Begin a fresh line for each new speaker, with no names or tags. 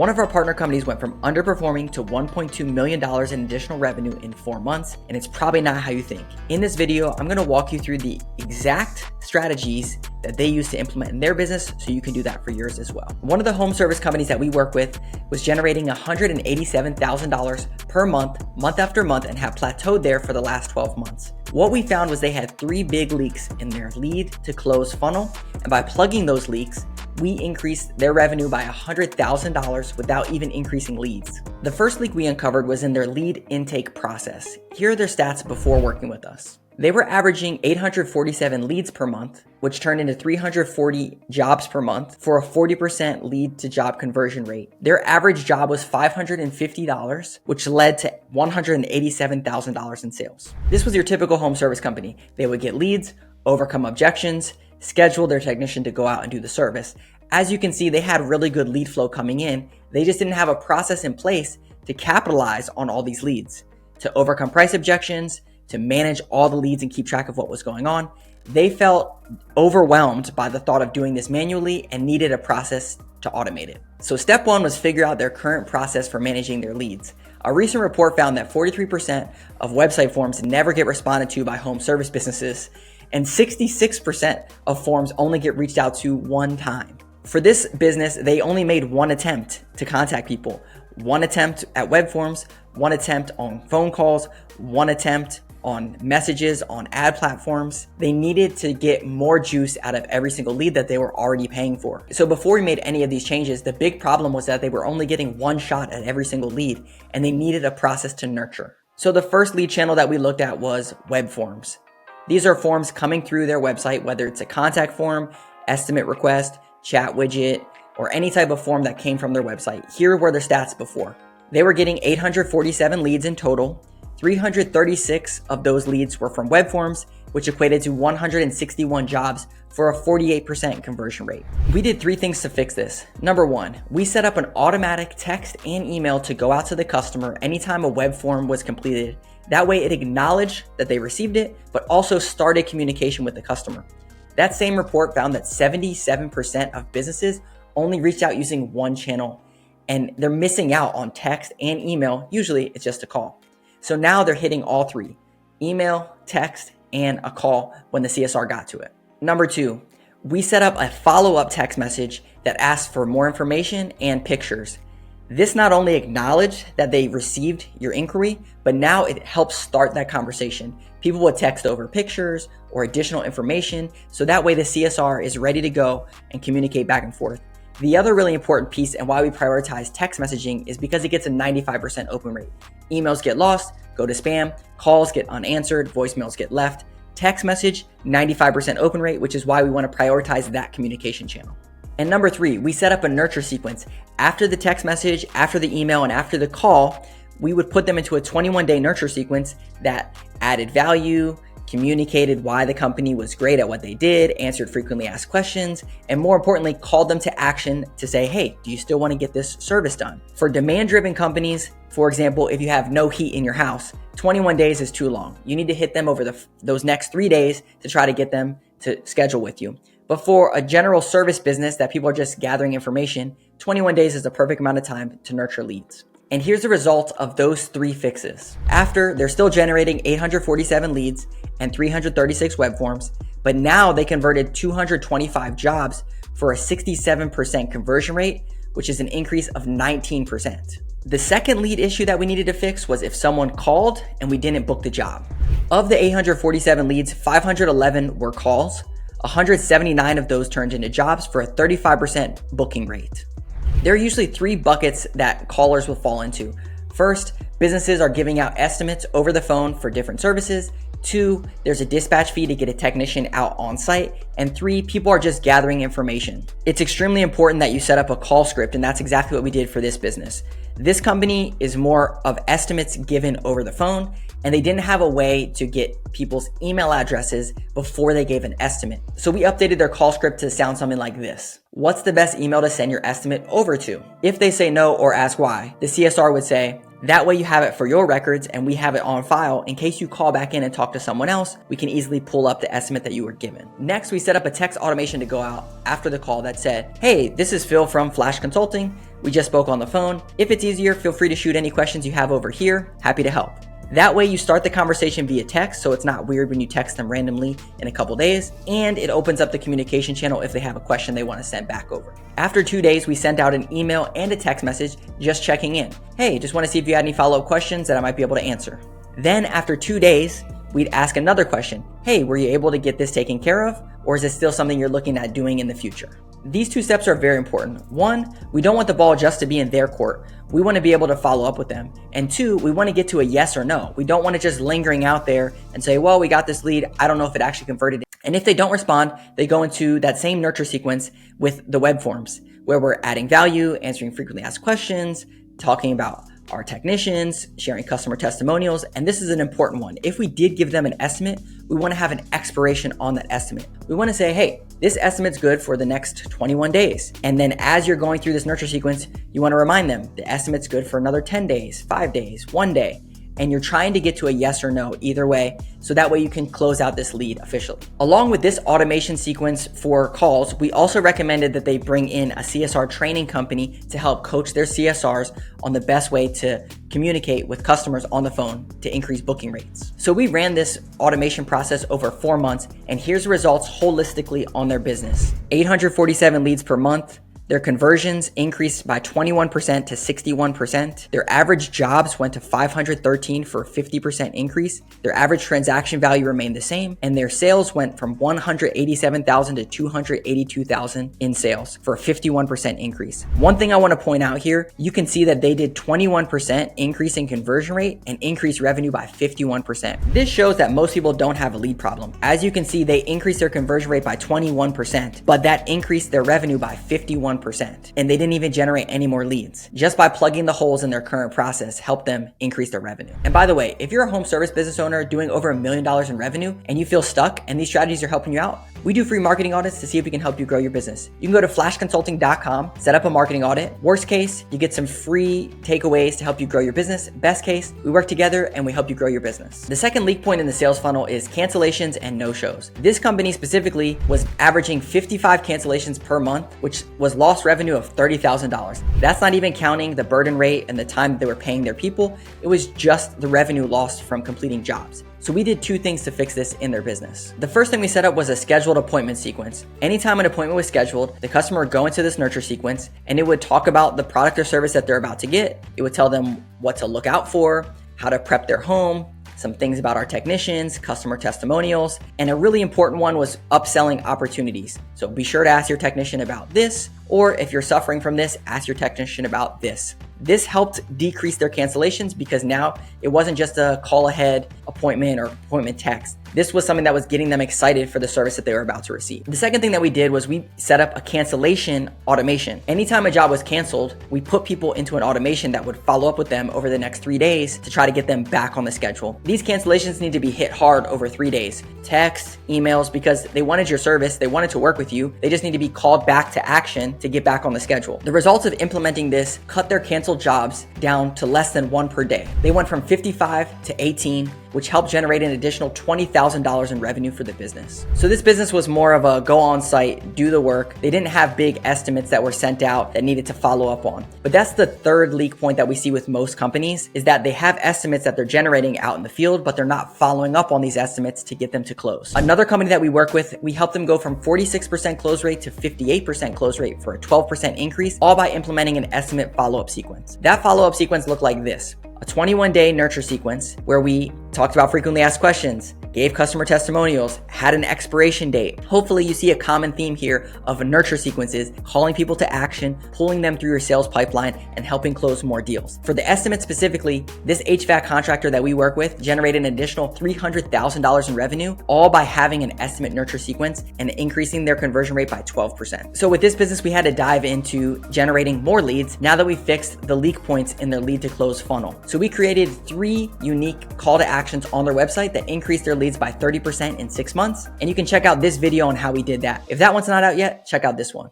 One of our partner companies went from underperforming to $1.2 million in additional revenue in 4 months, and it's probably not how you think. In this video, I'm gonna walk you through the exact strategies that they use to implement in their business so you can do that for yours as well. One of the home service companies that we work with was generating $187,000 per month, month after month, and have plateaued there for the last 12 months. What we found was they had 3 big leaks in their lead to close funnel, and by plugging those leaks, we increased their revenue by $100,000 without even increasing leads. The first leak we uncovered was in their lead intake process. Here are their stats before working with us. They were averaging 847 leads per month, which turned into 340 jobs per month for a 40% lead to job conversion rate. Their average job was $550, which led to $187,000 in sales. This was your typical home service company. They would get leads, overcome objections, schedule their technician to go out and do the service. As you can see, they had really good lead flow coming in. They just didn't have a process in place to capitalize on all these leads, to overcome price objections, to manage all the leads and keep track of what was going on. They felt overwhelmed by the thought of doing this manually and needed a process to automate it. So step 1 was figure out their current process for managing their leads. A recent report found that 43% of website forms never get responded to by home service businesses, and 66% of forms only get reached out to one time. For this business, they only made one attempt to contact people. One attempt at web forms, one attempt on phone calls, one attempt on messages on ad platforms. They needed to get more juice out of every single lead that they were already paying for. So before we made any of these changes, the big problem was that they were only getting one shot at every single lead, and they needed a process to nurture. So the first lead channel that we looked at was web forms. These are forms coming through their website, whether it's a contact form, estimate request, chat widget, or any type of form that came from their website. Here were their stats before. They were getting 847 leads in total. 336 of those leads were from web forms, which equated to 161 jobs for a 48% conversion rate. We did 3 things to fix this. Number 1, we set up an automatic text and email to go out to the customer anytime a web form was completed. That way it acknowledged that they received it, but also started communication with the customer. That same report found that 77% of businesses only reached out using one channel, and they're missing out on text and email. Usually it's just a call. So now they're hitting all 3, email, text, and a call when the CSR got to it. Number 2, we set up a follow-up text message that asked for more information and pictures. This not only acknowledged that they received your inquiry, but now it helps start that conversation. People would text over pictures or additional information, so that way the CSR is ready to go and communicate back and forth. The other really important piece and why we prioritize text messaging is because it gets a 95% open rate. Emails get lost, go to spam, calls get unanswered, voicemails get left. Text message, 95% open rate, which is why we want to prioritize that communication channel. And number 3, we set up a nurture sequence. After the text message, after the email, and after the call, we would put them into a 21-day nurture sequence that added value, communicated why the company was great at what they did, answered frequently asked questions, and more importantly, called them to action to say, hey, do you still want to get this service done? For demand-driven companies, for example, if you have no heat in your house, 21 days is too long. You need to hit them over those next 3 days to try to get them to schedule with you. But for a general service business that people are just gathering information, 21 days is the perfect amount of time to nurture leads. And here's the result of those 3 fixes. After, they're still generating 847 leads and 336 web forms, but now they converted 225 jobs for a 67% conversion rate, which is an increase of 19%. The second lead issue that we needed to fix was if someone called and we didn't book the job. Of the 847 leads, 511 were calls. 179 of those turned into jobs for a 35% booking rate. There are usually 3 buckets that callers will fall into. First, businesses are giving out estimates over the phone for different services. 2, there's a dispatch fee to get a technician out on site. And 3, people are just gathering information. It's extremely important that you set up a call script, and that's exactly what we did for this business. This company is more of estimates given over the phone, and they didn't have a way to get people's email addresses before they gave an estimate. So we updated their call script to sound something like this. What's the best email to send your estimate over to? If they say no or ask why, the CSR would say, that way you have it for your records and we have it on file. In case you call back in and talk to someone else, we can easily pull up the estimate that you were given. Next, we set up a text automation to go out after the call that said, hey, this is Phil from Flash Consulting. we just spoke on the phone. If it's easier, feel free to shoot any questions you have over here. Happy to help. That way you start the conversation via text, so it's not weird when you text them randomly in a couple days, and it opens up the communication channel if they have a question they want to send back over. After 2 days, we sent out an email and a text message just checking in. Hey, just want to see if you had any follow-up questions that I might be able to answer. Then after 2 days, we'd ask another question. Hey, were you able to get this taken care of? Or is it still something you're looking at doing in the future? These 2 steps are very important. 1, we don't want the ball just to be in their court. We want to be able to follow up with them. And 2, we want to get to a yes or no. We don't want it just lingering out there and say, well, we got this lead. I don't know if it actually converted. And if they don't respond, they go into that same nurture sequence with the web forms where we're adding value, answering frequently asked questions, talking about our technicians, sharing customer testimonials, and this is an important one. If we did give them an estimate, we want to have an expiration on that estimate. We want to say, hey, this estimate's good for the next 21 days. And then as you're going through this nurture sequence, you want to remind them the estimate's good for another 10 days, 5 days, 1 day. And you're trying to get to a yes or no either way, so that way you can close out this lead officially. Along with this automation sequence for calls, we also recommended that they bring in a CSR training company to help coach their CSRs on the best way to communicate with customers on the phone to increase booking rates. So we ran this automation process over 4 months, and here's the results holistically on their business. 847 leads per month. Their conversions increased by 21% to 61%. Their average jobs went to 513 for a 50% increase. Their average transaction value remained the same. And their sales went from 187,000 to 282,000 in sales for a 51% increase. One thing I want to point out here, you can see that they did 21% increase in conversion rate and increased revenue by 51%. This shows that most people don't have a lead problem. As you can see, they increased their conversion rate by 21%, but that increased their revenue by 51%. And they didn't even generate any more leads. Just by plugging the holes in their current process helped them increase their revenue. And by the way, if you're a home service business owner doing over $1 million in revenue and you feel stuck and these strategies are helping you out, we do free marketing audits to see if we can help you grow your business. You can go to flashconsulting.com, set up a marketing audit. Worst case, you get some free takeaways to help you grow your business. Best case, we work together and we help you grow your business. The second leak point in the sales funnel is cancellations and no-shows. This company specifically was averaging 55 cancellations per month, which was lost revenue of $30,000. That's not even counting the burden rate and the time that they were paying their people. It was just the revenue lost from completing jobs. So we did 2 things to fix this in their business. The first thing we set up was a scheduled appointment sequence. Anytime an appointment was scheduled, the customer would go into this nurture sequence and it would talk about the product or service that they're about to get. It would tell them what to look out for, how to prep their home, some things about our technicians, customer testimonials, and a really important one was upselling opportunities. So be sure to ask your technician about this, or if you're suffering from this, ask your technician about this. This helped decrease their cancellations because now it wasn't just a call ahead appointment or appointment text. This was something that was getting them excited for the service that they were about to receive. The second thing that we did was we set up a cancellation automation. Anytime a job was canceled, we put people into an automation that would follow up with them over the next 3 days to try to get them back on the schedule. These cancellations need to be hit hard over 3 days. Text, emails, because they wanted your service, they wanted to work with you. They just need to be called back to action to get back on the schedule. The results of implementing this cut their canceled jobs down to less than 1 per day. They went from 55 to 18, which helped generate an additional $20,000 in revenue for the business. So this business was more of a go on site, do the work. They didn't have big estimates that were sent out that needed to follow up on. But that's the third leak point that we see with most companies, is that they have estimates that they're generating out in the field, but they're not following up on these estimates to get them to close. Another company that we work with, we help them go from 46% close rate to 58% close rate for a 12% increase, all by implementing an estimate follow-up sequence. That follow-up sequence looked like this: a 21-day nurture sequence where we talked about frequently asked questions, gave customer testimonials, had an expiration date. Hopefully you see a common theme here of nurture sequences, calling people to action, pulling them through your sales pipeline, and helping close more deals. For the estimate specifically, this HVAC contractor that we work with generated an additional $300,000 in revenue, all by having an estimate nurture sequence and increasing their conversion rate by 12%. So with this business, we had to dive into generating more leads now that we fixed the leak points in their lead to close funnel. So we created 3 unique call to actions on their website that increased their leads by 30% in 6 months. And you can check out this video on how we did that. If that one's not out yet, check out this one.